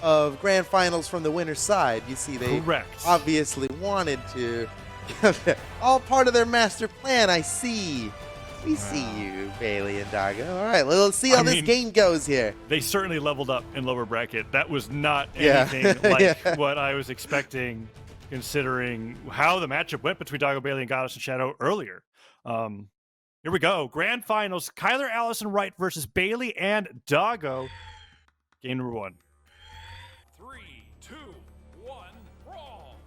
of grand finals from the winner's side. You see, they obviously wanted to. All part of their master plan, I see. We see you, Bailey and Doggo. All right, let's see how this game goes here. They certainly leveled up in lower bracket. That was not anything like what I was expecting, considering how the matchup went between Doggo Baileyyyy and Goddess and Shadow earlier. Here we go. Grand finals. Kylar, AUS, and Rite versus Bailey and Doggo. Game number 1. 3, 2, 1, brawl.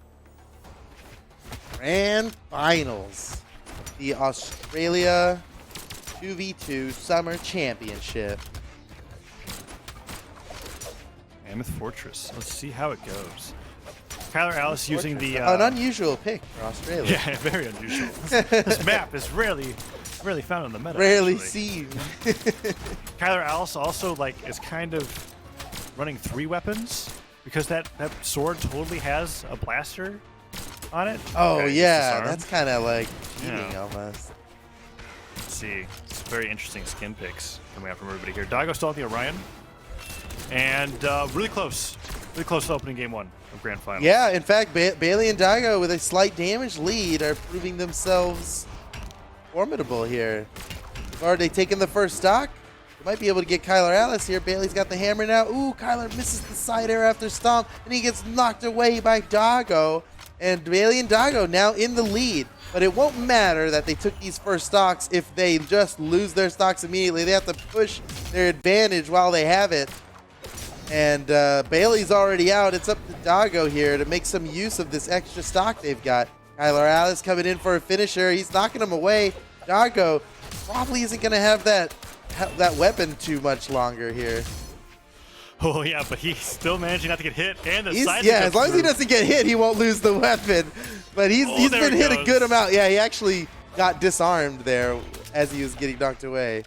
Grand finals. The Australia 2v2 Summer Championship. Mammoth Fortress. Let's see how it goes. Kylar, AUS using the... an unusual pick for Australia. Yeah, very unusual. This map is rarely found on the meta. Rarely seen. Kylar, AUS also is kind of running 3 weapons because that sword totally has a blaster on it. Oh, okay, yeah, that's kind of like cheating almost. Let's see. It's very interesting skin picks coming out from everybody here. Doggo still at the Orion. And really close to opening game 1 of Grand Finals. Yeah, in fact, Bailey and Doggo with a slight damage lead are proving themselves formidable here. They've already taken the first stock. They might be able to get Kylar, AUS here. Bailey's got the hammer now. Ooh, Kylar misses the side air after stomp, and he gets knocked away by Doggo. And Bailey and Doggo now in the lead. But it won't matter that they took these first stocks if they just lose their stocks immediately. They have to push their advantage while they have it. And Bailey's already out. It's up to Doggo here to make some use of this extra stock they've got. Kylar, AUS coming in for a finisher. He's knocking him away. Doggo probably isn't going to have that weapon too much longer here. Oh, yeah, but he's still managing not to get hit. And the side as long as he doesn't get hit, he won't lose the weapon. But he's been hit a good amount. Yeah, he actually got disarmed there as he was getting knocked away.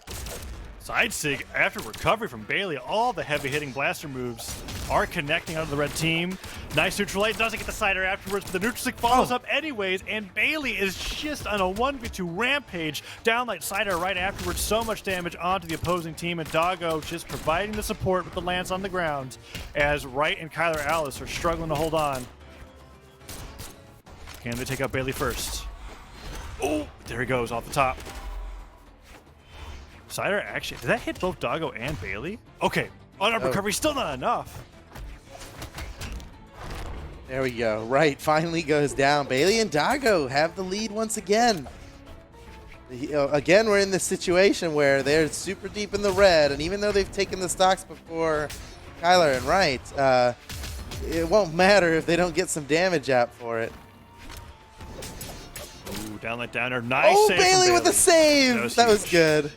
Side sig after recovery from Bailey. All the heavy-hitting blaster moves are connecting onto the red team. Nice neutral aid. Doesn't get the cider afterwards, but the neutral stick follows up anyways, and Bailey is just on a 1v2 rampage. Downlight cider right afterwards. So much damage onto the opposing team, and Doggo just providing the support with the lance on the ground as Rite and Kylar, AUS are struggling to hold on. Can they take out Bailey first? Oh, there he goes off the top. Cider actually, did that hit both Doggo and Bailey? Okay, on recovery, still not enough. There we go. Rite finally goes down. Bailey and Doggo have the lead once again. Again, we're in this situation where they're super deep in the red, and even though they've taken the stocks before Kylar and Rite, it won't matter if they don't get some damage out for it. Ooh, downlight downer. Nice save Bailey with a save! That was good.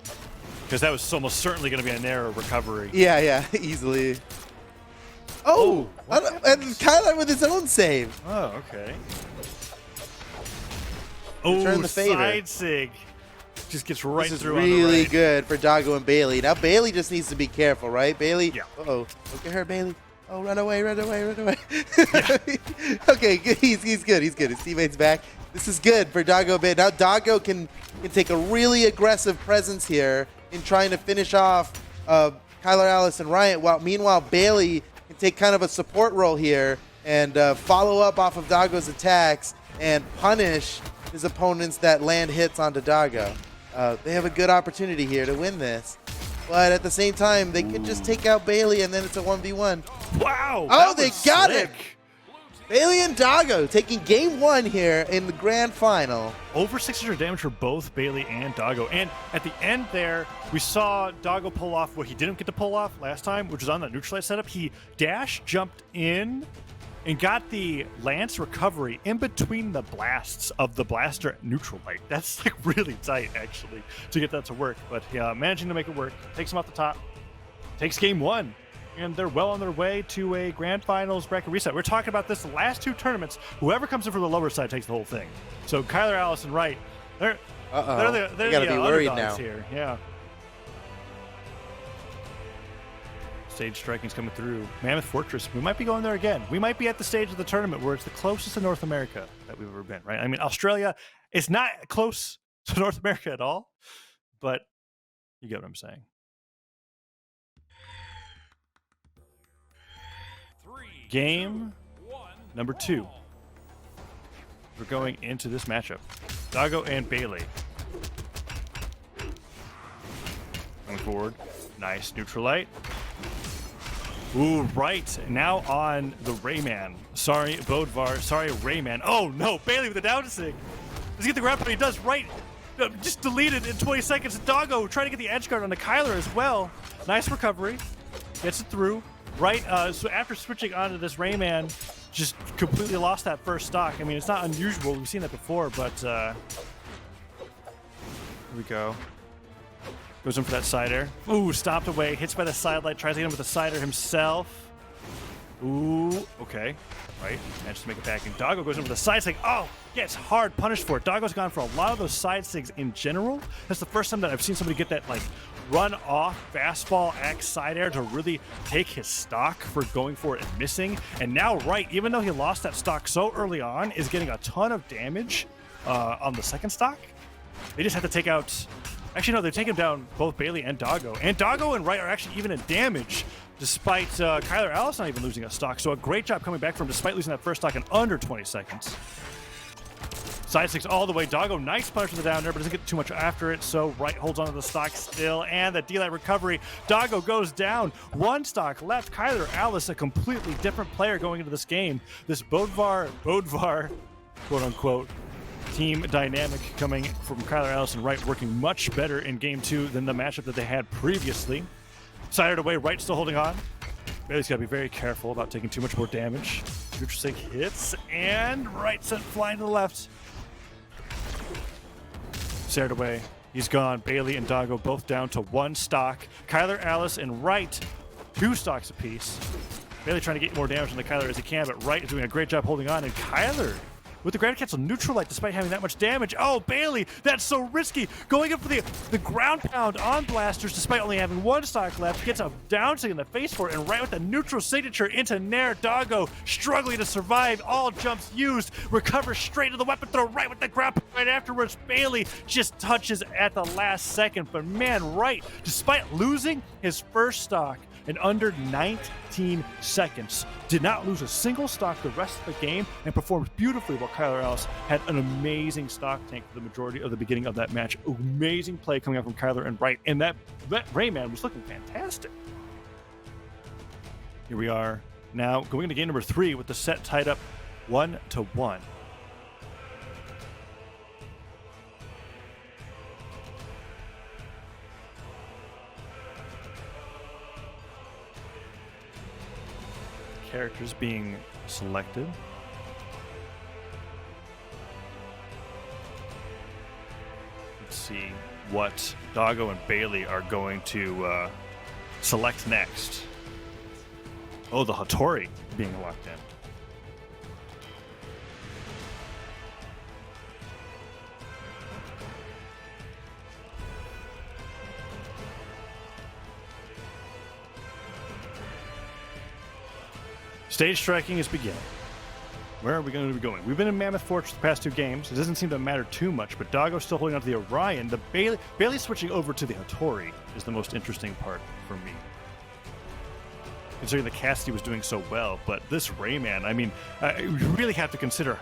Because that was almost certainly going to be a narrow recovery. Yeah, easily. Oh, and Kylar with his own save. Oh, okay. Return the favor. Side sig. Just gets right through. This is really good for Doggo and Bailey. Now Bailey just needs to be careful, right? Bailey. Yeah. Uh-oh. Look at her, Bailey. Oh, run away. Yeah. Okay, good. He's good. His teammate's back. This is good for Doggo Bailey. Now Doggo can take a really aggressive presence here in trying to finish off Kylar, AUS, and Rite. Meanwhile, Bailey can take kind of a support role here and follow up off of Doggo's attacks and punish his opponents that land hits onto Doggo. They have a good opportunity here to win this. But at the same time, they could just take out Bailey and then it's a 1v1. Wow! Oh, they got it! Bailey and Doggo taking game 1 here in the grand final. Over 600 damage for both Bailey and Doggo. And at the end there, we saw Doggo pull off what he didn't get to pull off last time, which was on that neutralize setup. He dash jumped in and got the lance recovery in between the blasts of the blaster neutral light. That's really tight, actually, to get that to work. But yeah, managing to make it work. Takes him off the top. Takes game 1. And they're well on their way to a grand finals bracket reset. We're talking about this the last 2 tournaments. Whoever comes in from the lower side takes the whole thing. So Kylar, AUS, and Rite, they're the be worried now here. Yeah. Stage striking's coming through. Mammoth Fortress. We might be going there again. We might be at the stage of the tournament where it's the closest to North America that we've ever been, right? I mean, Australia is not close to North America at all, but you get what I'm saying. Game number 2. We're going into this matchup. Doggo and Bailey. Coming forward. Nice neutral-light. Ooh, right. Now on the Rayman. Sorry, Bodvar. Sorry, Rayman. Oh, no. Bailey with the down sig. Let's get the grab, but he does right. Just deleted in 20 seconds. Doggo trying to get the edge guard on the Kylar as well. Nice recovery. Gets it through. Right. So after switching onto this Rayman, just completely lost that first stock. I mean, it's not unusual. We've seen that before, but here we go. Goes in for that side air. Ooh, stopped away. Hits by the side light. Tries to hit him with the side air himself. Ooh, okay. Right. Managed to make it back. And Doggo goes in for the side sig. Oh, gets hard punished for it. Doggo's gone for a lot of those side sigs in general. That's the first time that I've seen somebody get that, like, run off fastball X side air to really take his stock for going for it and missing. And now Rite, even though he lost that stock so early on, is getting a ton of damage on the second stock. They just have to take out... Actually, no, they're taking down both Bailey and Doggo. And Doggo and Rite are actually even in damage, despite Kylar AUS not even losing a stock. So a great job coming back from despite losing that first stock in under 20 seconds. Side six all the way. Doggo, nice punish for the down there, but doesn't get too much after it. So Rite holds onto the stock still, and the D-Light recovery. Doggo goes down. One stock left. Kylar AUS, a completely different player going into this game. This Bodvar, quote unquote, team dynamic coming from Kylar AUS and Rite working much better in game 2 than the matchup that they had previously. Sided away, Rite still holding on. Bailey's got to be very careful about taking too much more damage. Neutral sig hits, and Rite sent flying to the left. Sared away. He's gone. Bailey and Doggo both down to 1 stock. Kylar AUS and Rite, 2 stocks apiece. Bailey trying to get more damage on the Kylar as he can, but Rite is doing a great job holding on, and Kylar with the ground cancel neutral light despite having that much damage. Oh, Bailey, that's so risky. Going up for the ground pound on blasters despite only having 1 stock left. Gets a down sig in the face for it, and right with the neutral signature into Nair. Doggo struggling to survive. All jumps used. Recovers straight to the weapon throw right with the ground pound right afterwards. Bailey just touches at the last second. But man, Rite, despite losing his first stock in under 19 seconds, did not lose a single stock the rest of the game and performed beautifully while Kylar AUS had an amazing stock tank for the majority of the beginning of that match. Amazing play coming out from Kylar and Rite, and that Rayman was looking fantastic. Here we are now going into game number 3 with the set tied up 1-1. Characters being selected. Let's see what Doggo and Bailey are going to select next. Oh, the Hattori being locked in. Stage striking is beginning. Where are we going to be going? We've been in Mammoth Fortress the past 2 games. It doesn't seem to matter too much, but Doggo's still holding on to the Orion. The Bailey switching over to the Hattori is the most interesting part for me, considering the Cassidy was doing so well. But this Rayman, I mean, you really have to consider.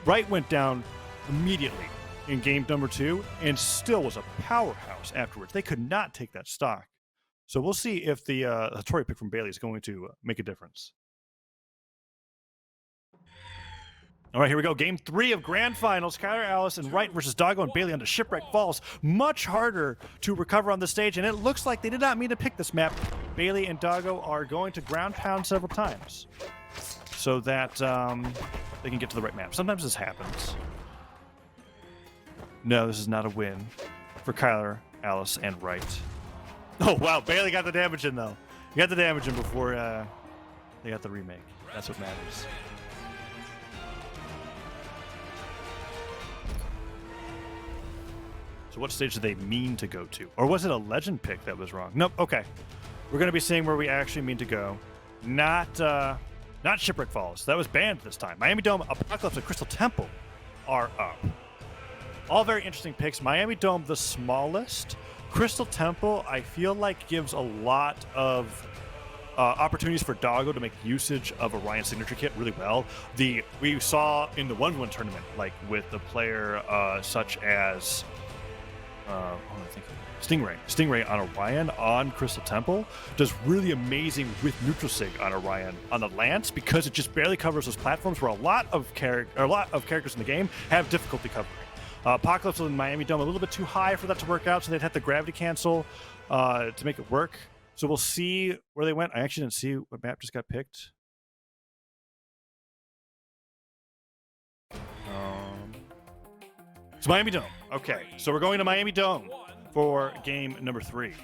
Rite went down immediately in game number 2 and still was a powerhouse afterwards. They could not take that stock. So we'll see if the Hattori pick from Bailey is going to make a difference. All right, here we go. Game 3 of Grand Finals. Kylar AUS and Rite versus Doggo and Bailey on the Shipwreck Falls. Much harder to recover on the stage, and it looks like they did not mean to pick this map. Bailey and Doggo are going to ground pound several times so that they can get to the right map. Sometimes this happens. No, this is not a win for Kylar AUS and Rite. Oh, wow. Bailey got the damage in, though. He got the damage in before they got the remake. That's what matters. So what stage did they mean to go to? Or was it a legend pick that was wrong? Nope, okay. We're going to be seeing where we actually mean to go. Not Shipwreck Falls. That was banned this time. Miami Dome, Apocalypse, and Crystal Temple are up. All very interesting picks. Miami Dome, the smallest. Crystal Temple, I feel like gives a lot of opportunities for Doggo to make usage of Orion's signature kit really well. We saw in the 1v1 tournament, like with the player such as Stingray on Orion on Crystal Temple does really amazing with neutral sig on Orion on the Lance, because it just barely covers those platforms where a lot of characters in the game have difficulty covering. Apocalypse in Miami Dome a little bit too high for that to work out, so they'd have to gravity cancel to make it work. So we'll see where they went. I actually didn't see what map just got picked. It's Miami Dome. Okay, so we're going to Miami Dome for game number 3.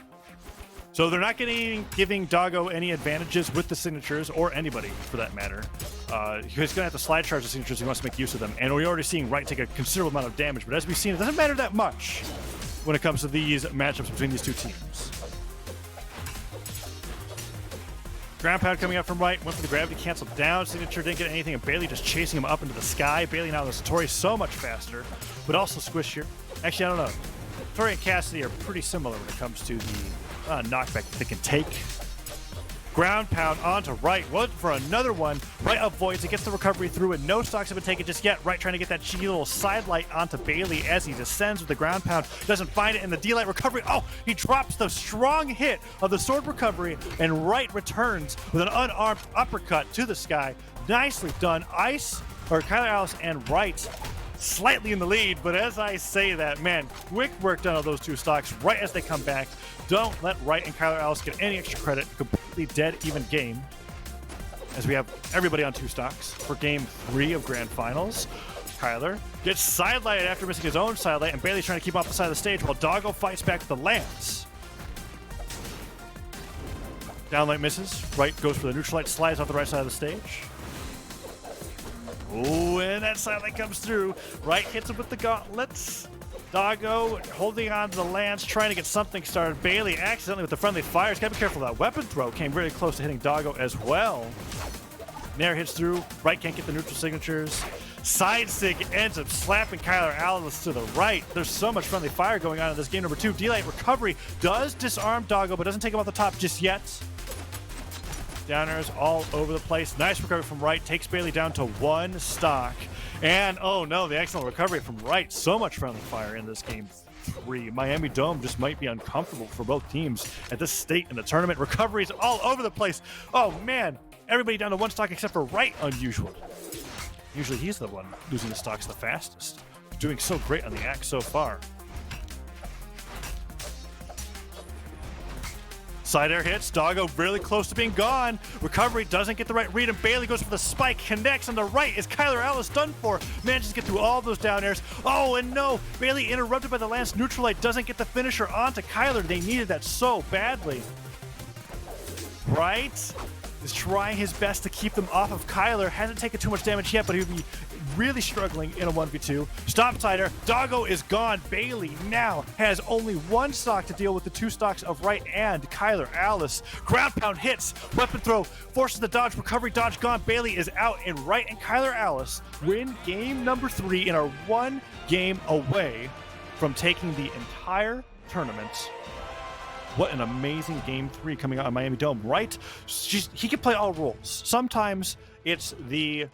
So they're not giving Doggo any advantages with the signatures, or anybody for that matter. He's going to have to slide charge the signatures if he wants to make use of them. And we're already seeing Rite take a considerable amount of damage. But as we've seen, it doesn't matter that much when it comes to these matchups between these two teams. Ground pound coming up from Rite. Went for the gravity cancel down. Signature didn't get anything, and Baileyyyy just chasing him up into the sky. Baileyyyy now the Satori so much faster, but also squishier. Actually, I don't know. Satori and Cassidy are pretty similar when it comes to the knockback they can take. Ground pound onto Rite. Went for another one. Rite avoids it, gets the recovery through it. No stocks have been taken just yet. Rite trying to get that cheeky little side light onto Baileyyyy as he descends with the ground pound. Doesn't find it in the D-light recovery. Oh, he drops the strong hit of the sword recovery, and Rite returns with an unarmed uppercut to the sky. Nicely done. Kylar AUS and Rite slightly in the lead, but as I say that, man, quick work done on those two stocks right as they come back. Don't let Rite and Kylar AUS get any extra credit. Completely dead even game, as we have everybody on 2 stocks for game 3 of Grand Finals. Kylar gets sidelighted after missing his own sidelight, and Baileyyy's trying to keep off the side of the stage while Doggo fights back with the Lance. Downlight misses. Rite goes for the neutral light, slides off the right side of the stage. Oh, and that sidelight comes through. Rite hits him with the gauntlets. Doggo holding on to the Lance, trying to get something started. Baileyyyy accidentally with the friendly fires. Gotta be careful of that weapon throw. Came very close to hitting Doggo as well. Nair hits through. Rite can't get the neutral signatures. Side sig ends up slapping Kylar AUS to the right. There's so much friendly fire going on in this game number 2. D-light recovery does disarm Doggo, but doesn't take him off the top just yet. Downers all over the place. Nice recovery from Rite. Takes Baileyyyy down to 1 stock. And, oh no, the excellent recovery from Rite. So much friendly fire in this game 3. Miami Dome just might be uncomfortable for both teams at this state in the tournament. Recoveries all over the place. Oh man, everybody down to 1 stock except for Rite, unusual. Usually he's the one losing the stocks the fastest. Doing so great on the axe so far. Side air hits. Doggo really close to being gone. Recovery doesn't get the right read, and Baileyyyy goes for the spike. Connects on the right. Is Kylar AUS done for? Manages to get through all those down airs. Oh, and no. Baileyyyy interrupted by the Lance neutral light. Doesn't get the finisher onto Kylar. They needed that so badly. Rite is trying his best to keep them off of Kylar. Hasn't taken too much damage yet, but he would be really struggling in a 1v2. Stop sider. Doggo is gone. Baileyyyy now has only 1 stock to deal with the 2 stocks of Rite and Kylar AUS. Ground pound hits. Weapon throw. Forces the dodge. Recovery dodge gone. Baileyyyy is out, and Rite and Kylar AUS win game number 3 and are 1 game away from taking the entire tournament. What an amazing game 3 coming out of Miami Dome. Rite, he can play all roles. Sometimes it's the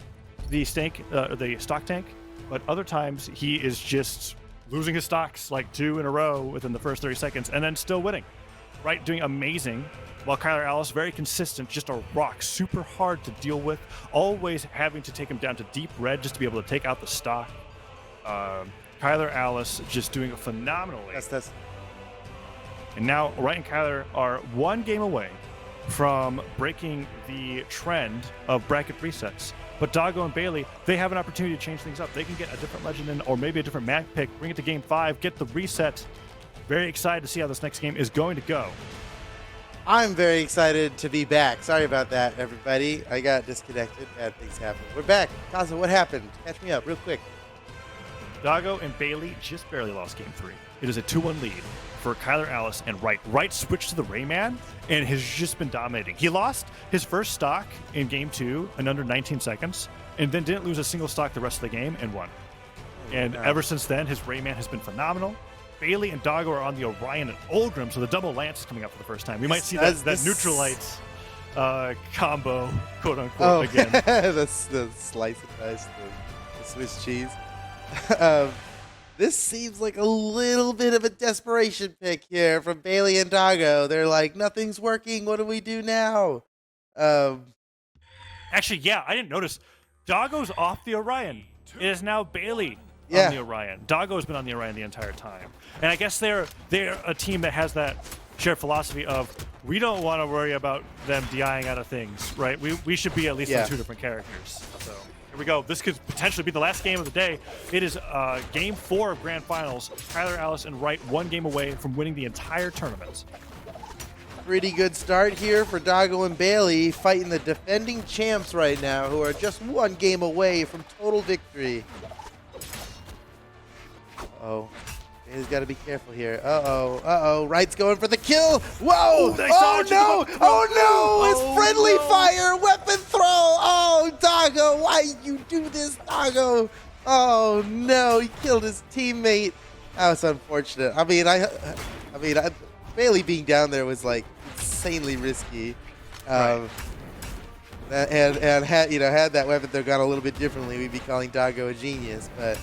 stock tank, but other times he is just losing his stocks like 2 in a row within the first 30 seconds and then still winning. Rite doing amazing, while Kylar AUS very consistent, just a rock, super hard to deal with, always having to take him down to deep red just to be able to take out the stock. Kylar AUS just doing a phenomenally. That's. And now Rite and Kylar are 1 game away from breaking the trend of bracket resets. But Doggo and Baileyyyy, they have an opportunity to change things up. They can get a different legend in, or maybe a different map pick, bring it to game 5, get the reset. Very excited to see how this next game is going to go. I'm very excited to be back. Sorry about that, everybody. I got disconnected. Bad things happen. We're back. Kaza, what happened? Catch me up real quick. Doggo and Baileyyyy just barely lost game 3. It is a 2-1 lead for Kylar AUS and Rite. Rite switched to the Rayman and has just been dominating. He lost his first stock in game 2 in under 19 seconds, and then didn't lose a single stock the rest of the game and won. And ever since then, his Rayman has been phenomenal. Baileyyyy and Doggo are on the Orion and Ulgrim, so the double Lance is coming up for the first time. We might see that neutral light combo, quote unquote, again. the slice and dice, the Swiss cheese. This seems like a little bit of a desperation pick here from Bailey and Doggo. They're like, nothing's working. What do we do now? Actually, yeah, I didn't notice. Doggo's off the Orion. It is now Bailey Yeah. on the Orion. Doggo's been on the Orion the entire time. And I guess they're a team that has that shared philosophy of we don't want to worry about them DIing out of things, right? We should be at least on 2 different characters. So here we go. This could potentially be the last game of the day. It is game 4 of Grand Finals. Kylar, Alice, and Rite 1 game away from winning the entire tournament. Pretty good start here for Doggo and Bailey, fighting the defending champs right now, who are just 1 game away from total victory. Uh-oh. Bailey's got to be careful here. Uh-oh. Uh-oh. Rite's going for the kill. Whoa! Ooh, Oh, no! Oh, no! It's friendly fire! Weapon throw! Oh, Doggo! Why you do this, Doggo? Oh, no! He killed his teammate. That was unfortunate. I mean, Bailey being down there was like insanely risky, Right. and had that weapon throw gone a little bit differently, we'd be calling Doggo a genius. But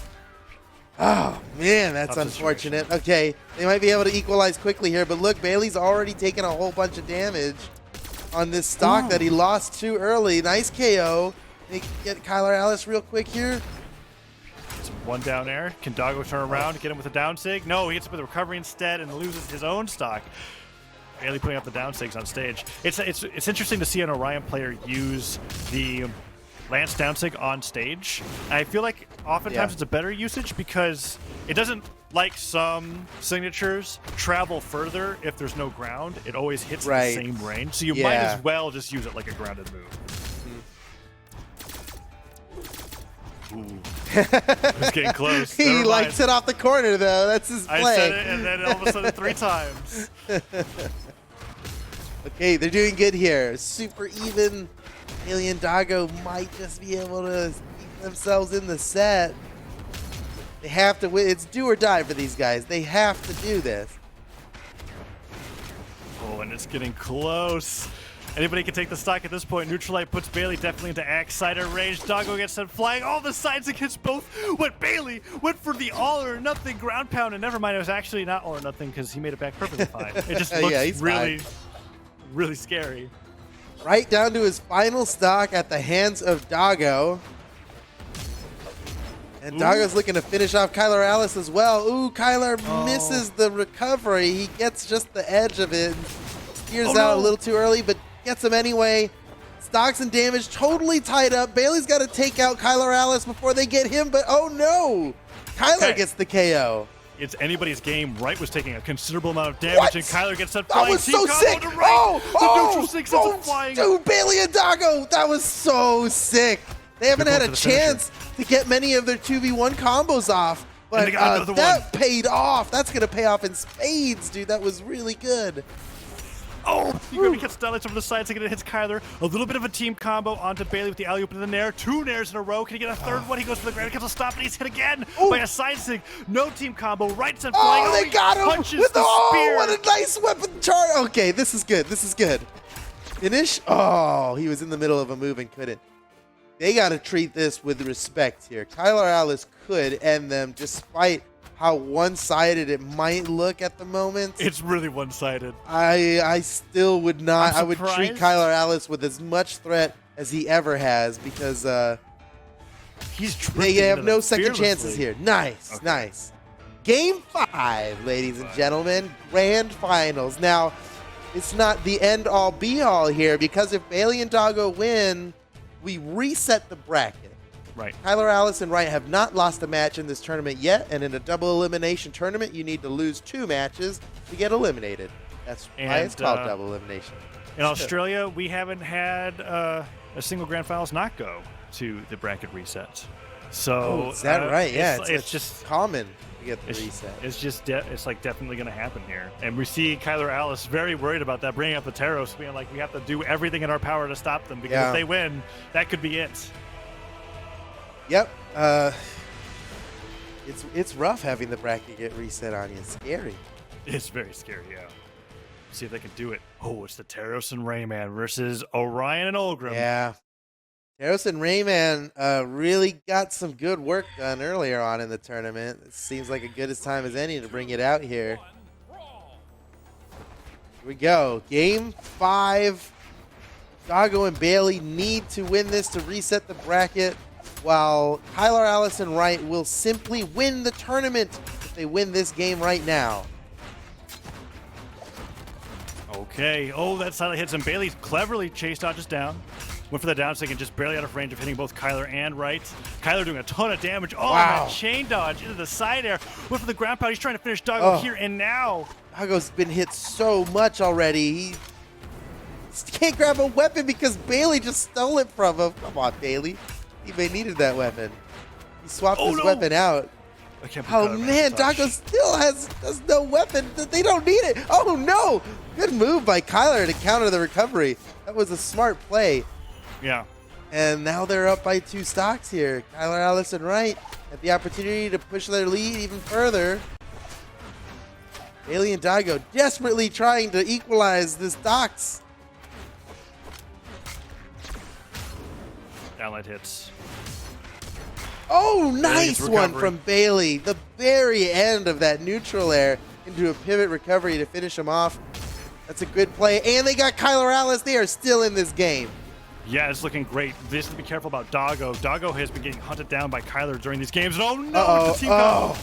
oh man, that's Tough unfortunate. Okay, they might be able to equalize quickly here, but look, Bailey's already taken a whole bunch of damage on this stock that he lost too early. Nice KO. They can get Kylar Alice real quick here. It's 1 down air. Can Doggo turn around, get him with a down sig? No, he hits him with a recovery instead and loses his own stock. Bailey putting up the down sigs on stage. It's interesting to see an Orion player use the Lance down sig on stage. And I feel like oftentimes it's a better usage because it doesn't, like some signatures, travel further if there's no ground. It always hits the same range. So you might as well just use it like a grounded move. Ooh. It's getting close. He likes it off the corner, though. That's his play. I said it, and then all of a sudden 3 times. Okay, they're doing good here. Super even. Bailey and Doggo might just be able to keep themselves in the set. They have to win. It's do or die for these guys. They have to do this. Oh, and it's getting close. Anybody can take the stock at this point. Neutralite puts Bailey definitely into axe-sider range. Doggo gets sent flying. All the sides against both. What Bailey went for the all or nothing ground pound, and never mind, it was actually not all or nothing because he made it back perfectly fine. It just looks really scary. Right down to his final stock at the hands of Doggo. And Doggo's looking to finish off Kylar Alice as well. Ooh, Kylar misses the recovery. He gets just the edge of it. Steers out a little too early, but gets him anyway. Stocks and damage totally tied up. Bailey's got to take out Kylar Alice before they get him, but oh no! Kylar gets the KO. It's anybody's game. Rite was taking a considerable amount of damage, and Kylar gets sent flying. That was so sick! The neutral six sends him flying. Dude, Bailey and Doggo, that was so sick. They haven't had a chance to get many of their 2v1 combos off, but that paid off. That's going to pay off in spades, dude. That was really good. Oh, he gets Starlights over the side, so it hits Kylar. A little bit of a team combo onto Bailey with the alley-oop and the nair. 2 nairs in a row. Can he get a third one? He goes for the ground, gets a stop, and he's hit again by a side sig. No team combo. Rite's sent flying. Oh, they got him with the spear. What a nice weapon charge. Okay, this is good. This is good. Finish. Oh, he was in the middle of a move and couldn't. They got to treat this with respect here. Kylar Alice could end them despite how one-sided it might look at the moment. It's really one-sided. I still would not. I would treat Kylar Alice with as much threat as he ever has because they have no second chances here. Nice, nice. Game 5, ladies and gentlemen, Grand Finals. Now, it's not the end-all, be-all here because if Bailey and Doggo win, we reset the bracket. Right. Kylar Alice and Rite have not lost a match in this tournament yet, and in a double elimination tournament, you need to lose 2 matches to get eliminated. That's why it's called double elimination. In Australia, we haven't had a single Grand Finals not go to the bracket reset. So is that right? Yeah, it's just common to get the reset. It's just it's like definitely going to happen here, and we see Kylar Alice very worried about that, bringing up the Taros, being like, we have to do everything in our power to stop them because if they win, that could be it. Yep. It's rough having the bracket get reset on you. It's scary. It's very scary, yeah. See if they can do it. Oh, it's the Taros and Rayman versus Orion and Olgrim. Yeah. Taros and Rayman really got some good work done earlier on in the tournament. It seems like a good as time as any to bring it out here. Here we go. Game 5. Doggo and Bailey need to win this to reset the bracket, while Kylar, Alice, and Rite will simply win the tournament if they win this game right now. Okay. Oh, that silent hits him. Bailey cleverly chase dodges down. Went for the down second, just barely out of range of hitting both Kylar and Rite. Kylar doing a ton of damage. Oh, wow. that chain dodge into the side air. Went for the ground pound. He's trying to finish Doggo here and now. Doggo's been hit so much already. He can't grab a weapon because Bailey just stole it from him. Come on, Bailey. He may needed that weapon. He swapped his weapon out. I can't believe Oh Kylar man, Doggo still has no weapon. They don't need it. Oh no! Good move by Kylar to counter the recovery. That was a smart play. Yeah. And now they're up by 2 stocks here. Kylar, Alice, and Rite have the opportunity to push their lead even further. Bailey and Doggo desperately trying to equalize the stocks. Downlight hits. Oh, nice gets one recovery. from Bailey. The very end of that neutral air into a pivot recovery to finish him off. That's a good play. And they got Kylar, Alice. They are still in this game. Yeah, it's looking great. This to be careful about Doggo. Doggo has been getting hunted down by Kylar during these games. And oh no, it's a team combo.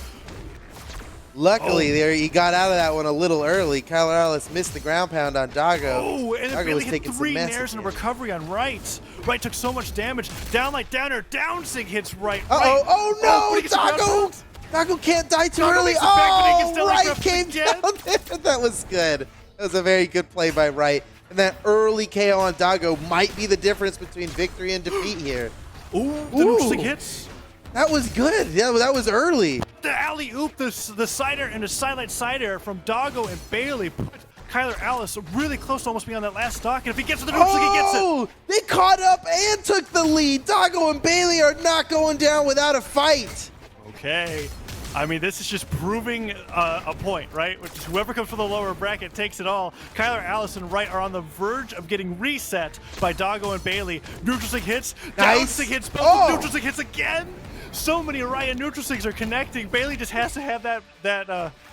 Luckily, there he got out of that one a little early. Kylar, Alice missed the ground pound on Doggo. Oh, and then Doggo Bailey was hit taking 3 some nairs and a recovery on Rite. Rite took so much damage. Downlight downer, down sig hits Rite. Uh-oh, oh but he no, gets the ground Doggo! pound. Doggo can't die too Doggo early. makes it back, but he gets Oh, down Rite like came again. down there. That was good. That was a very good play by Rite. And that early KO on Doggo might be the difference between victory and defeat here. Ooh, the neutral sig hits. That was good. Yeah, that was early. The alley-oop, the side air and the sidelight side air from Doggo and Bailey put Kylar Alice really close to almost being on that last stock. And if he gets to the neutral, he gets it. Oh, they caught up and took the lead. Doggo and Bailey are not going down without a fight. Okay. I mean, this is just proving a point, right? Which is whoever comes from the lower bracket takes it all. Kylar, Alice, and Rite are on the verge of getting reset by Doggo and Bailey. Neutral sig hits. Down Nice. sig hits. Both Oh. neutral sig hits again. So many Orion neutral sigs are connecting. Bailey just has to have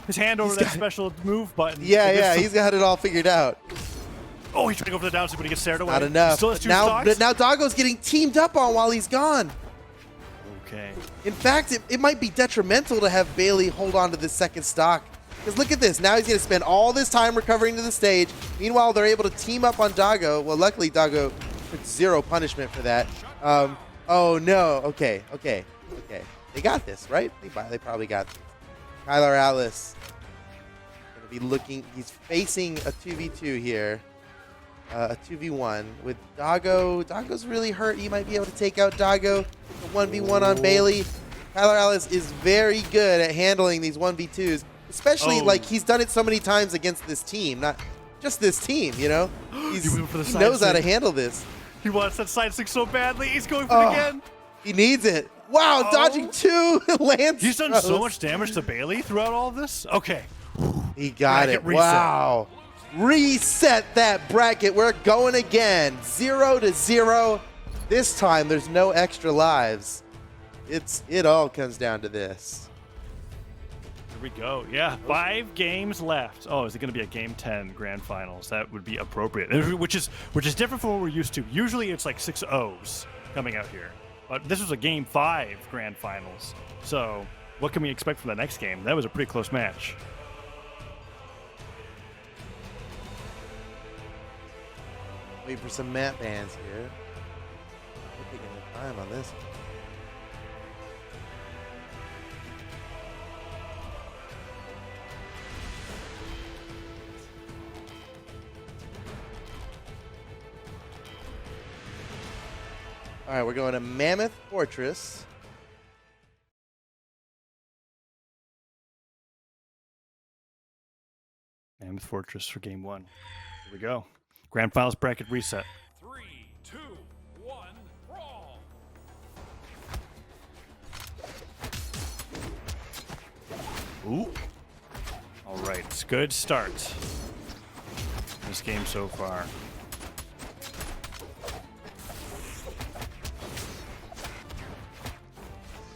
his hand over that special move button. Yeah, he's got it all figured out. Oh, he's trying to go for the down sig, but he gets stared away. Not enough. He still has 2 now, stocks. now Doggo's getting teamed up on while he's gone. Okay. In fact, it might be detrimental to have Bailey hold on to this second stock. Because look at this. Now he's going to spend all this time recovering to the stage. Meanwhile, they're able to team up on Doggo. Well, luckily, Doggo took 0 punishment for that. Oh, no. Okay. They got this, right? They probably got this. Kylar Alice going to be looking. He's facing a 2v2 here. A 2v1 with Doggo. Doggo's really hurt. He might be able to take out Doggo. A 1v1 on Bailey. Kylar Alice is very good at handling these 1v2s, especially like he's done it so many times against this team, not just this team, you know? He knows how to handle this. He wants that side stick so badly. He's going for it again. He needs it. Wow, dodging 2 lands. He's done so much damage to Bailey throughout all of this. Okay. He got it. Reset. Wow. Reset that bracket. We're going again. 0-0. This time, there's no extra lives. It all comes down to this. Here we go. Yeah, 5 games left. Oh, is it going to be a Game 10 Grand Finals? That would be appropriate. Which is different from what we're used to. Usually, it's like 6-0s coming out here. But this was a Game 5 Grand Finals. So, what can we expect from the next game? That was a pretty close match. Wait for some map bans here. We're taking the time on this. All right, we're going to Mammoth Fortress. Mammoth Fortress for Game 1. Here we go. Grand Finals bracket reset. 3, 2, 1, brawl. Ooh. All right, it's good start. this game so far.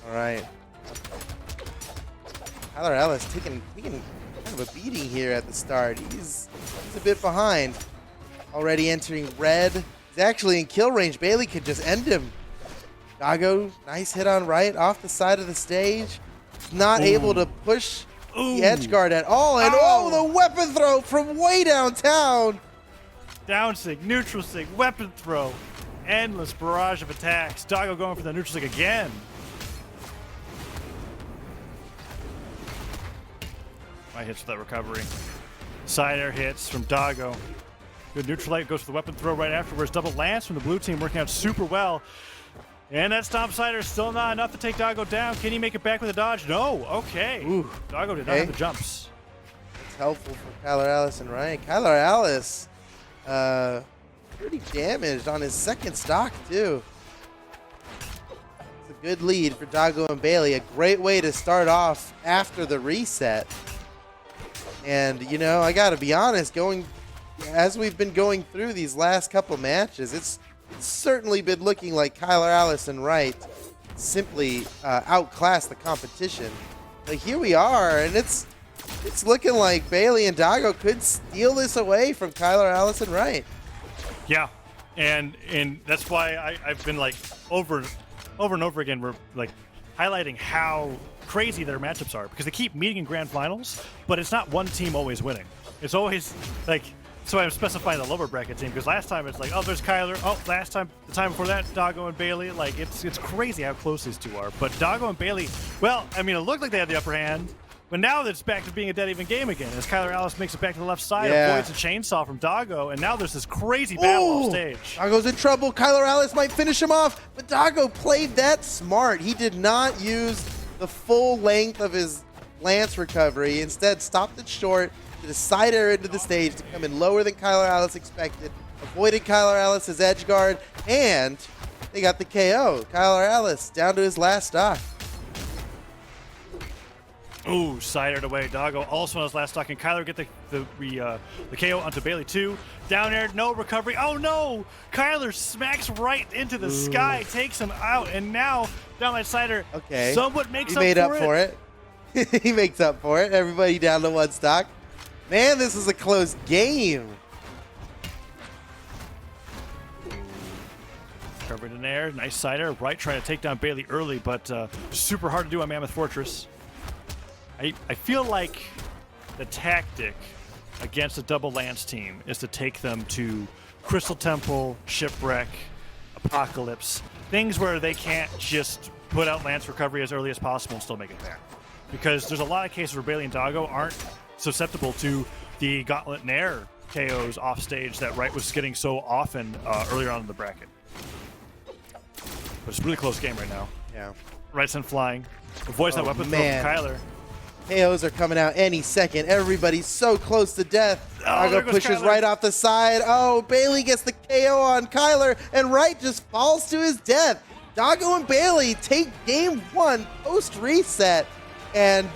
All right. Kylar Ellis taking kind of a beating here at the start. He's a bit behind. Already entering red. He's actually in kill range. Baileyyyy could just end him. Doggo, nice hit on Rite off the side of the stage. Not able to push the edge guard at all. And the weapon throw from way downtown. Down sig, neutral sig, weapon throw. Endless barrage of attacks. Doggo going for the neutral sig again. My hits for that recovery. Side air hits from Doggo. Good neutral light goes for the weapon throw right afterwards. Double lance from the blue team working out super well. And that stomp sider is still not enough to take Doggo down. Can he make it back with a dodge? No. Okay. Ooh, Doggo did not have the jumps. It's helpful for Kylar Ellis and Ryan. Kylar Ellis, pretty damaged on his second stock too. It's a good lead for Doggo and Baileyyyy. A great way to start off after the reset. And you know, I gotta be honest, as we've been going through these last couple matches, it's certainly been looking like Kylar Ellis and Rite simply outclassed the competition. But here we are, and it's looking like Baileyyyy and Doggo could steal this away from Kylar Ellis and Rite. Yeah, and that's why I've been like over and over again. We're like highlighting how crazy their matchups are because they keep meeting in grand finals, but it's not one team always winning. It's always like. So I'm specifying the lower bracket team because last time it's like, oh, there's Kylar. Oh, the time before that, Doggo and Baileyyyy. Like, it's crazy how close these two are. But Doggo and Baileyyyy, well, I mean, it looked like they had the upper hand, but now it's back to being a dead even game again. As Kylar Ellis makes it back to the left side, avoids a chainsaw from Doggo, and now there's this crazy battle off stage. Doggo's in trouble. Kylar Ellis might finish him off, but Doggo played that smart. He did not use the full length of his lance recovery. Instead, stopped it short. Did a side air into the stage to come in lower than Kylar Ellis expected. Avoided Kylar Ellis' edge guard, and they got the KO. Kylar Ellis down to his last stock. Ooh, side aired away. Doggo also on his last stock, and Kylar get the KO onto Baileyyyy too. Down air, no recovery. Oh no! Kylar smacks right into the sky, takes him out, and now down that side air somewhat makes up for it. He makes up for it. Everybody down to one stock. Man, this is a close game. Covered in air, nice side air. Rite trying to take down Baileyyyy early, but super hard to do on Mammoth Fortress. I feel like the tactic against a double lance team is to take them to Crystal Temple, Shipwreck, Apocalypse, things where they can't just put out lance recovery as early as possible and still make it back. Because there's a lot of cases where Baileyyyy and Doggo aren't susceptible to the Gauntlet and Air KOs off stage that Rite was getting so often earlier on in the bracket. But it's a really close game right now. Yeah. Rite sent flying. Avoids that weapon throw from Kylar. KOs are coming out any second. Everybody's so close to death. Doggo pushes Rite off the side. Oh, Baileyyyy gets the KO on Kylar, and Rite just falls to his death. Doggo and Baileyyyy take game one post-reset, and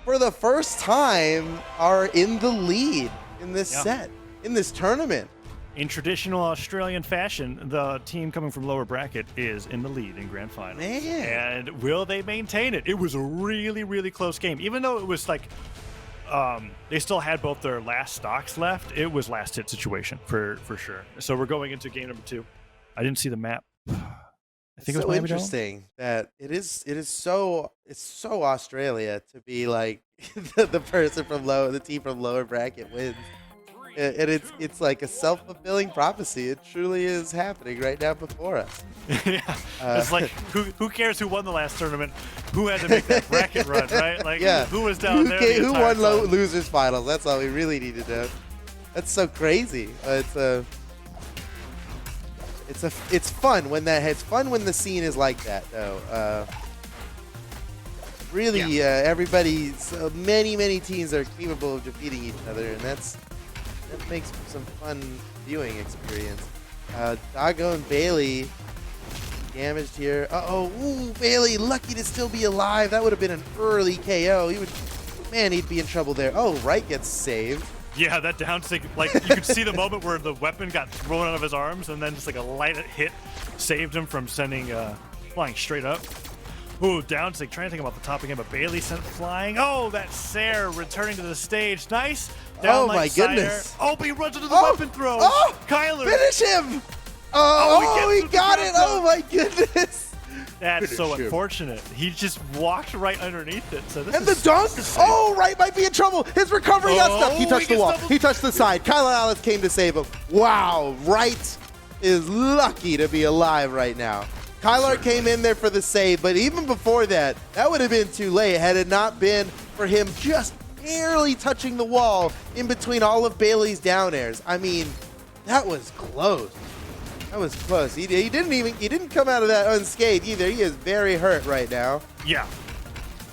for the first time are in the lead in this set, in this tournament. In traditional Australian fashion, the team coming from lower bracket is in the lead in grand finals. Man. And will they maintain it? It was a really, really close game. Even though it was like they still had both their last stocks left, it was last hit situation for sure. So we're going into game number 2. I didn't see the map. I think it was interesting that it's so Australia to be like the person from the team from lower bracket wins, and it's like a self-fulfilling prophecy. It truly is happening right now before us. It's like who cares who won the last tournament? Who had to make that bracket run, right? Like who was down there? Who won losers finals? That's all we really need to know. That's so crazy. It's fun when the scene is like that though. Everybody, many teams are capable of defeating each other, and that makes for some fun viewing experience. Doggo and Baileyyyy damaged here. Baileyyyy lucky to still be alive. That would have been an early KO. He'd be in trouble there. Oh, Rite gets saved. Yeah, that down sig, like you could see the moment where the weapon got thrown out of his arms, and then just like a light hit saved him from sending flying straight up. Ooh, down sig, trying to think about the top again, but Bailey sent flying. Oh, that Sarah returning to the stage. Nice. Down Oh my goodness. Oh, but he runs into the weapon throw. Oh, Kylar. finish him. He got it. Oh my goodness. That's so Finish him. unfortunate. He just walked right underneath it. So this And the is dunk. insane. Oh, Rite might be in trouble. His recovery got stuck. He Oh, touched he the wall. gets double- He touched the side. Kylar Alice came to save him. Wow, Rite is lucky to be alive right now. Kylar came in there for the save, but even before that, that would have been too late had it not been for him just barely touching the wall in between all of Bailey's down airs. I mean, that was close. That was close. He didn't come out of that unscathed either. He is very hurt right now. Yeah.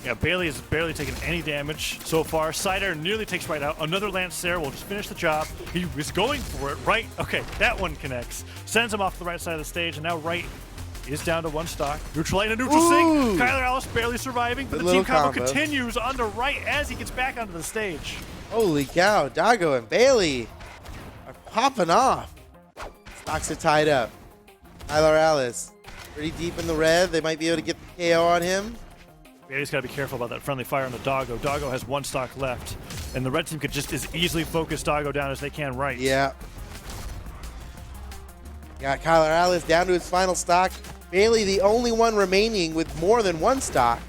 Yeah, Bailey has barely taken any damage so far. Cider nearly takes Rite out. Another Lance Sarah will just finish the job. He was going for it. Rite, okay, that one connects. Sends him off the right side of the stage, and now Rite is down to one stock. Neutral lane and neutral Ooh. sync. Kylar Alice barely surviving, but Good the team little combo combo. continues onto Rite as he gets back onto the stage. Holy cow, Doggo and Bailey are popping off. Stocks are tied up. Kylar Alice pretty deep in the red. They might be able to get the KO on him. Bailey's got to be careful about that friendly fire on the Doggo. Doggo has one stock left, and the red team could just as easily focus Doggo down as they can Rite. Yeah. Got Kylar Alice down to his final stock. Bailey the only one remaining with more than one stock.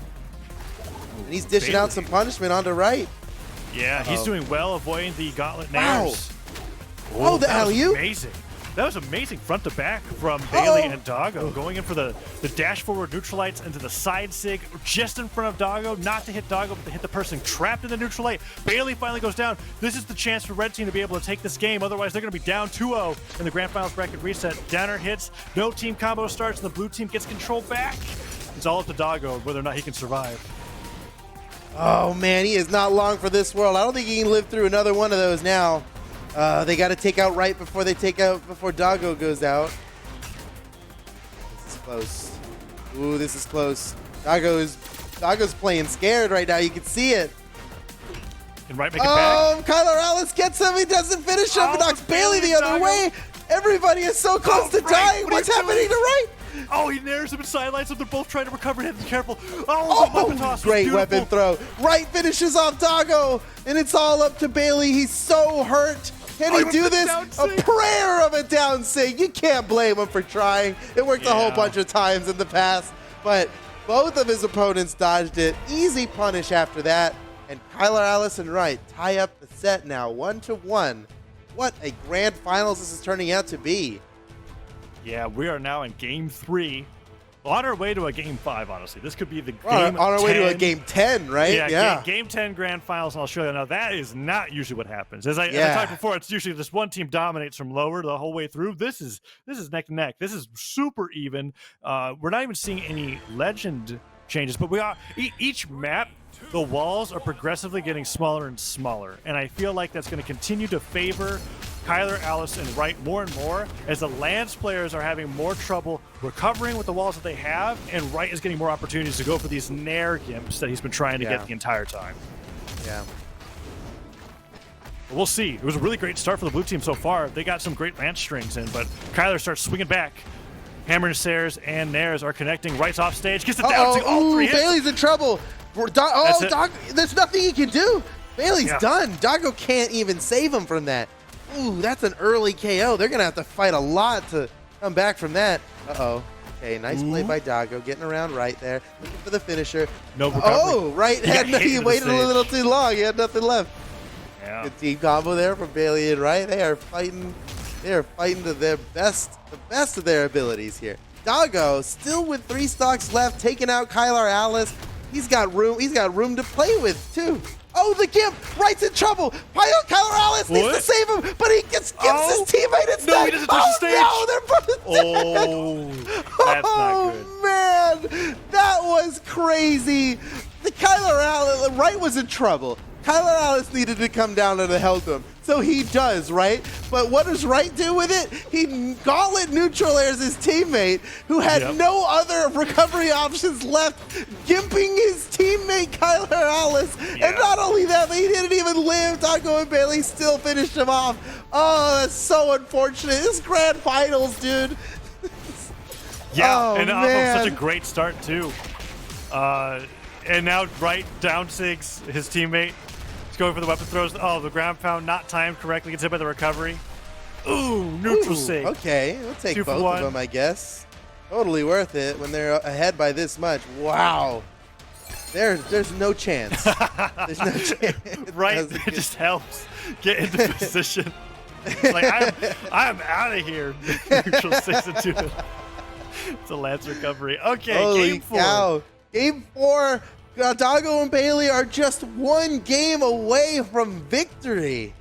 And he's dishing out some punishment onto Rite. Yeah, he's doing well, avoiding the gauntlet Wow. nares. Oh, the that was alley-oop? amazing. That was amazing front to back from Bailey Uh-oh. and Doggo, going in for the dash forward neutralites into the side sig just in front of Doggo, not to hit Doggo, but to hit the person trapped in the neutral light. Bailey finally goes down. This is the chance for Red Team to be able to take this game. Otherwise, they're going to be down 2-0 in the Grand Finals bracket reset. Downer hits, no team combo starts, and the blue team gets control back. It's all up to Doggo whether or not he can survive. Oh man, he is not long for this world. I don't think he can live through another one of those now. They got to take out Rite before Doggo goes out. This is close. Ooh, this is close. Doggo's playing scared right now. You can see it. Can Rite make it back? Kylar Alice gets him. He doesn't finish him. Oh, Knocks Bailey the other Doggo. way. Everybody is so close to Rite, dying. what are What's you happening doing? to Rite? Oh, he nares him and sidelights him. They're both trying to recover him. Be careful. Oh, the weapon toss was great beautiful. weapon throw. Rite finishes off Doggo, and it's all up to Bailey. He's so hurt. Can he Oh, do the this? down A sig. prayer of a down sig. You can't blame him for trying. It worked a whole Yeah. bunch of times in the past, but both of his opponents dodged it. Easy punish after that, and Kylar Alice and Rite tie up the set now 1-1. What a grand finals this is turning out to be. Yeah, we are now in game 3. On our way to a game 5, honestly. This could be the We're game on our way to a 10. game 10, right? Yeah, game 10 grand finals in Australia. Now, that is not usually what happens. As I talked before, it's usually this one team dominates from lower the whole way through. This is neck to neck. This is super even. We're not even seeing any legend changes, but we are each map. The walls are progressively getting smaller and smaller, and I feel like that's going to continue to favor Kylar, Alice, and Rite more and more as the Lance players are having more trouble recovering with the walls that they have, and Rite is getting more opportunities to go for these Nair gimps that he's been trying to get the entire time. Yeah. But we'll see. It was a really great start for the blue team so far. They got some great Lance strings in, but Kylar starts swinging back. Hammer and Sares and Nairs are connecting. Rite's off stage, gets it down to all 3 hits. Bailey's in trouble. That's it. There's nothing he can do. Bailey's Yeah. done. Doggo can't even save him from that. Ooh, that's an early KO. They're going to have to fight a lot to come back from that. Uh-oh. Okay, nice play by Doggo, getting around Rite there, looking for the finisher. No recovery. Oh, Rite He got hit he into the waited a stage. little too long. He had nothing left. Yeah. Good team combo there from Bailey and Rite. They are fighting to their best, the best of their abilities here. Doggo still with 3 stocks left, taking out Kylar Alice. He's got room to play with too. Oh, the gimp! Rite's in trouble. Kylar Alice needs to What? save him, but he gets his teammate instead. No, he doesn't touch the stage. No, they're both dead. Oh, that's not good. Man, that was crazy. The Kylar Alice, Rite was in trouble. Kylar Alice needed to come down and help him. So he does, right? But what does Rite do with it? He gauntlet neutral airs his teammate, who had no other recovery options left, gimping his teammate Kylar Alice. And not only that, but he didn't even live. Doggo and Baileyy still finished him off. Oh, that's so unfortunate. This is grand finals, dude. Yeah, oh, and man. off such a great start, too. And now Rite down 6, his teammate. He's going for the weapon throws. Oh, the ground pound not timed correctly. Gets hit by the recovery. Ooh, neutral save. Okay, we'll take 2 for both 1. of them, I guess. Totally worth it when they're ahead by this much. Wow. There's no chance. There's no chance. Right, it just helps get into position. It's like, I'm out of here. Neutral 6 and 2. It's a Lance recovery. Okay, Holy game 4. cow. Game 4. Doggo and Baileyy are just 1 game away from victory.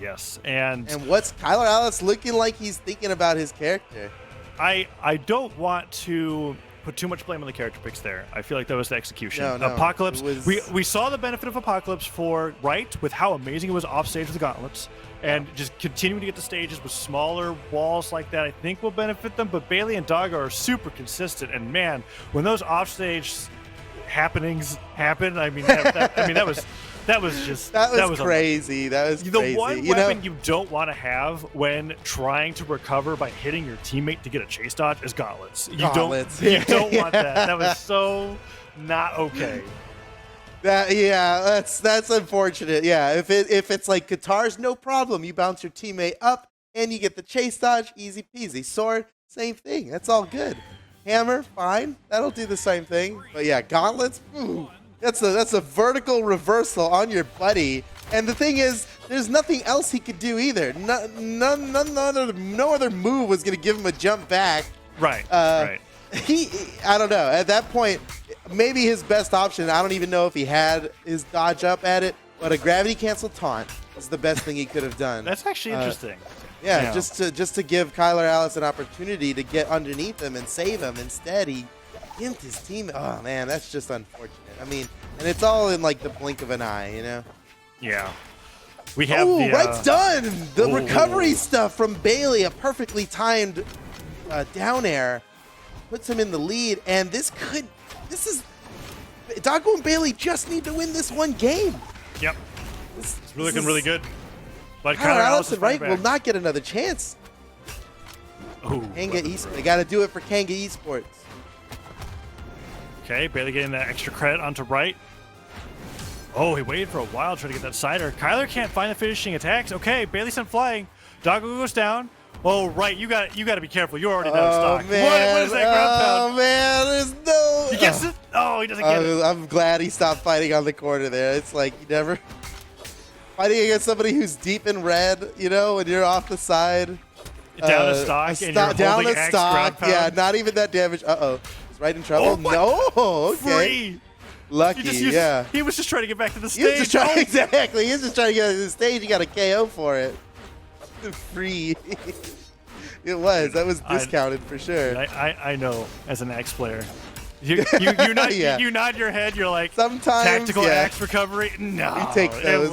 Yes, and what's Kylar Alice looking like he's thinking about his character? I don't want to put too much blame on the character picks there. I feel like that was the execution. No, Apocalypse, it was... we saw the benefit of Apocalypse for Rite with how amazing it was off stage with the gauntlets, and just continuing to get the stages with smaller walls like that I think will benefit them, but Baileyy and Doggo are super consistent, and man, when those offstage happenings happen, I mean, that was crazy. That was the crazy. one weapon you don't want to have when trying to recover by hitting your teammate to get a chase dodge is gauntlets. You don't want that. That was so not okay. That's unfortunate. Yeah, if it's like guitars, no problem. You bounce your teammate up and you get the chase dodge, easy peasy. Sword, same thing. That's all good. Hammer, fine. That'll do the same thing. But yeah, gauntlets, ooh. That's a vertical reversal on your buddy. And the thing is, there's nothing else he could do either. No other move was going to give him a jump back. Right. I don't know. At that point, maybe his best option, I don't even know if he had his dodge up at it, but a gravity cancel taunt is the best thing he could have done. That's actually interesting. Yeah, just to give Kylar Alice an opportunity to get underneath him and save him. Instead, he gimped his team. Oh, man, that's just unfortunate. I mean, and it's all in like the blink of an eye, you know? Yeah. We have Rite's done! The recovery stuff from Baileyy, a perfectly timed down air, puts him in the lead, and Doggo and Baileyy just need to win this 1 game. Yep. It's looking really good. But Kylar Alice and Rite will not get another chance. Kanga Esports. They got to do it for Kanga Esports. Okay, Baileyy getting that extra credit onto Rite. Oh, he waited for a while trying to get that cider. Kylar can't find the finishing attacks. Okay, Baileyy sent flying. Doggo goes down. Oh, Rite, you got to be careful. You're already down stock. Man. What is that ground pound? Oh man, there's no. He gets it. Oh, he doesn't get it. I'm glad he stopped fighting on the corner there. It's like you never fighting against somebody who's deep in red. You know, when you're off the side. Down a stock and you're down holding a X stock. ground pound. Yeah, not even that damage. Is Rite in trouble? Oh, no. Okay. Free. Lucky. He was just trying to get back to the stage. Exactly. He was just trying to get to the stage. He got a KO for it. Free. It was. That was discounted for sure. I know. As an axe player, you nod your head. You're like, sometimes tactical axe recovery. No, we take those.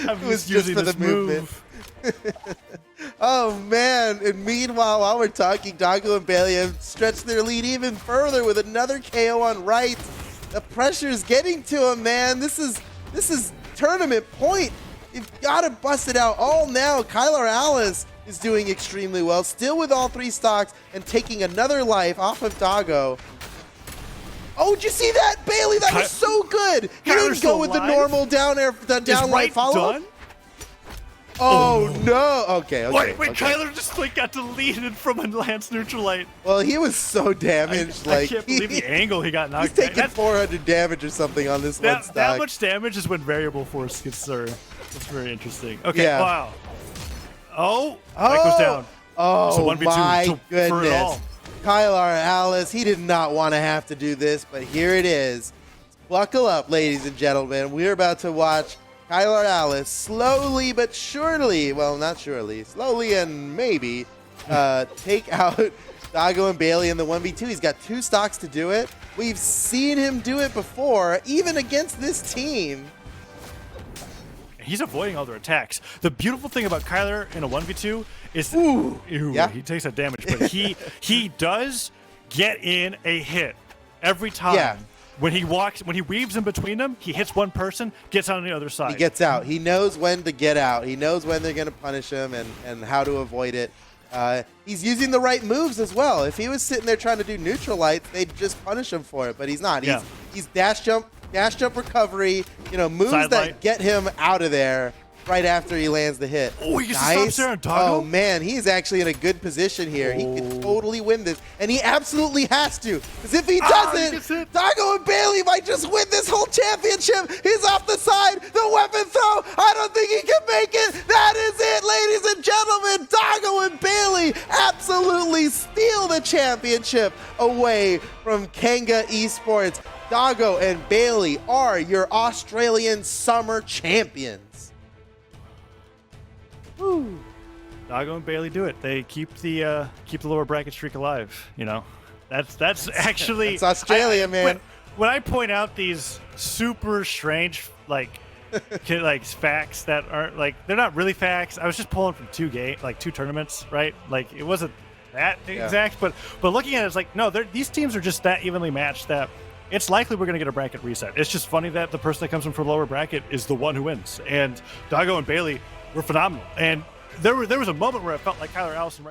I'm It was using just for this the movement. move. Oh man! And meanwhile, while we're talking, Doggo and Baileyy have stretched their lead even further with another KO on Rite. The pressure's getting to him, man. This is tournament point. You've got to bust it out all now. Kylar Alice is doing extremely well, still with all 3 stocks and taking another life off of Doggo. Oh, did you see that, Baileyy? That was so good. He didn't go with the normal down air, the down light follow. Done? Oh no! Okay. Wait, Kylar just got deleted from a Lance neutral light. Well, he was so damaged. I can't believe the angle he got knocked. He's taking 400 damage or something on this one stock. That much damage is when variable force gets concerned. That's very interesting. Okay, wow. Oh, that goes down. Oh, so 1v2 my goodness. For it all. Kylar Alice, he did not want to have to do this, but here it is. Buckle up, ladies and gentlemen. We're about to watch Kylar Alice slowly but surely, well, not surely, slowly and maybe, take out Doggo and Bailey in the 1v2. He's got 2 stocks to do it. We've seen him do it before, even against this team. He's avoiding all their attacks. The beautiful thing about Kylar in a 1v2 is Yeah. he takes that damage, but he does get in a hit every time. Yeah. When he weaves in between them, he hits one person, gets on the other side. He gets out. He knows when to get out. He knows when they're going to punish him and how to avoid it. He's using the right moves as well. If he was sitting there trying to do neutral lights, they'd just punish him for it, but he's not. He's dash jump recovery, moves Side that light. get him out of there right after he lands the hit. Oh, he gets to stop Sarah and Doggo? Oh, man, he's actually in a good position here. He could totally win this, and he absolutely has to, because if he doesn't, Doggo and Bailey might just win this whole championship. He's off the side, the weapon throw. I don't think he can make it. That is it, ladies and gentlemen. Doggo and Bailey absolutely steal the championship away from Kanga Esports. Doggo and Bailey are your Australian summer champions. Woo. Doggo and Bailey do it. They keep the lower bracket streak alive. That's actually It's Australia, man. When I point out these super strange facts that aren't they're not really facts. I was just pulling from two tournaments, right? Like it wasn't that exact, but looking at it, it's like no, these teams are just that evenly matched that it's likely we're going to get a bracket reset. It's just funny that the person that comes in for lower bracket is the one who wins. And Doggo and Bailey were phenomenal. And there was a moment where I felt like Kylar Allison right